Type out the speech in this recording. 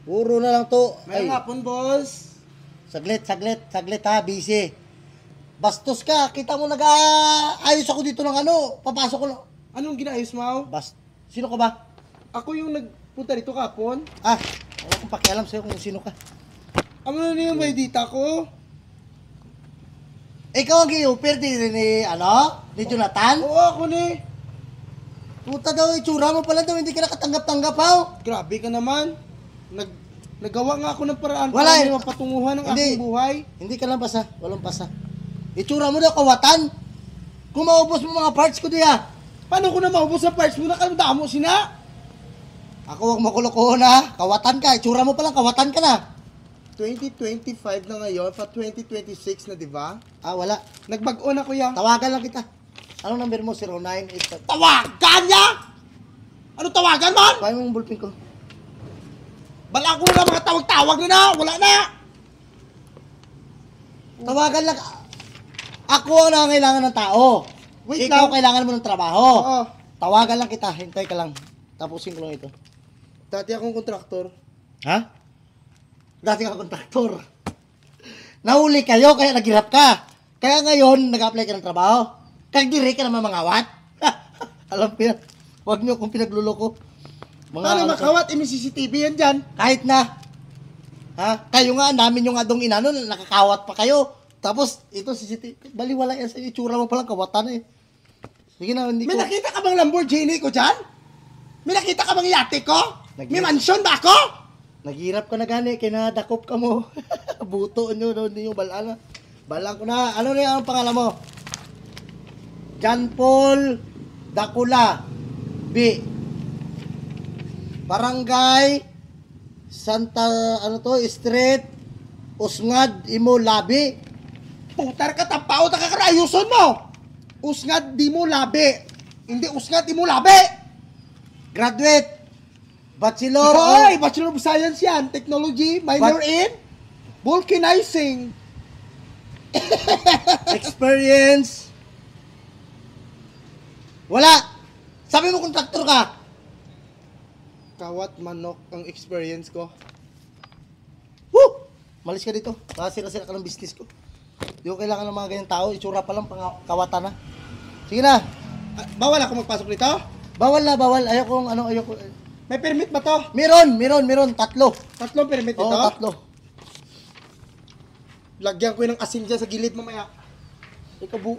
Puro na lang to. May hapon, boss. Saglit ha, busy. Bastos ka, kita mo nag-aayos ako dito ng ano, papasok ko lang. Anong ginaayos mo? Sino ka ba? Ako yung nagpunta dito kapon. Wala akong pakialam sa'yo kung sino ka. Ano na yung may dita ko? Ikaw ang gi-offer ni Jonathan? Oo, ako ni. Puta daw, itsura mo pala daw, hindi ka nakatanggap-tanggap ha? Grabe ka naman. Nagawa nga ako ng paraan Wala, para mapatunguhan ng aking buhay. Hindi ka lang pasa, walang pasa. Itsura mo daw, kawatan. Kung maubos mo mga parts ko diya. Paano ko na maubos sa parts mo? Nakadamo sina. Ako, wag makulokohon ha. Kawatan ka, itsura mo palang, kawatan ka na. 2025 na ngayon, pa 2026 na, di ba? Wala. Nagbag-o na, kuya. Tawagan lang kita. Anong number mo? 0985. Tawagan niya? Ano tawagan, man? Kaya mo yung bulpin ko. Bala ko na mga tawag-tawag na. Wala na. Tawagan lang. Ako ang nangangailangan ng tao. Wait Ikaw lang. kailangan mo ng trabaho. Oo. Tawagan lang kita. Hintay ka lang. Tapusin ko lang ito. Dati akong kontraktor. Ha? Dati ka kontraktor. Nahuli kayo kaya naghirap ka. Kaya ngayon nag-apply ka ng trabaho. Kagdiri ka naman mangawat. Alam ko yan. Huwag niyo akong pinagluloko. Paano makawat? May CCTV yan dyan. Kahit na. Ha? Kayo nga, namin yung adong inano, nakakawat pa kayo. Tapos, ito CCTV. Baliwala yan sa itsura mo palang kawatan eh. Sige na, hindi ko. May nakita ka bang Lamborghini ko dyan? May nakita ka bang yate ko? May mansion ba ako? Naghirap ka na gani, kinadakop ka mo. Buto nyo, hindi nyo balaan na. Balaan ko na. Ano na yung pangalan mo? John Paul Dakula B. Barangay Santa, Street Usngad, Imo, Labi. Putar ka, tampao, nakakarayuson mo. Usngad, di mo labi. Hindi usngad, di mo labi. Graduate. Bachelor Hoy, Bachelor of Science yan. Technology, minor in vulcanizing. Experience. Wala. Sabi mo kontraktor ka. Kawat manok ang experience ko. Woo! Malis ka dito. Sira-sira ka ng business ko. Di ko kailangan ng mga ganyang tao. Itsura pa lang, kawatan na. Sige na. Bawal ako magpasok dito? Bawal na, bawal. Ayoko. May permit ba to? Meron. 3. Tatlong permit ito? Oo, 3. Lagyan ko yung asin dyan sa gilid mamaya. Ikaw bu...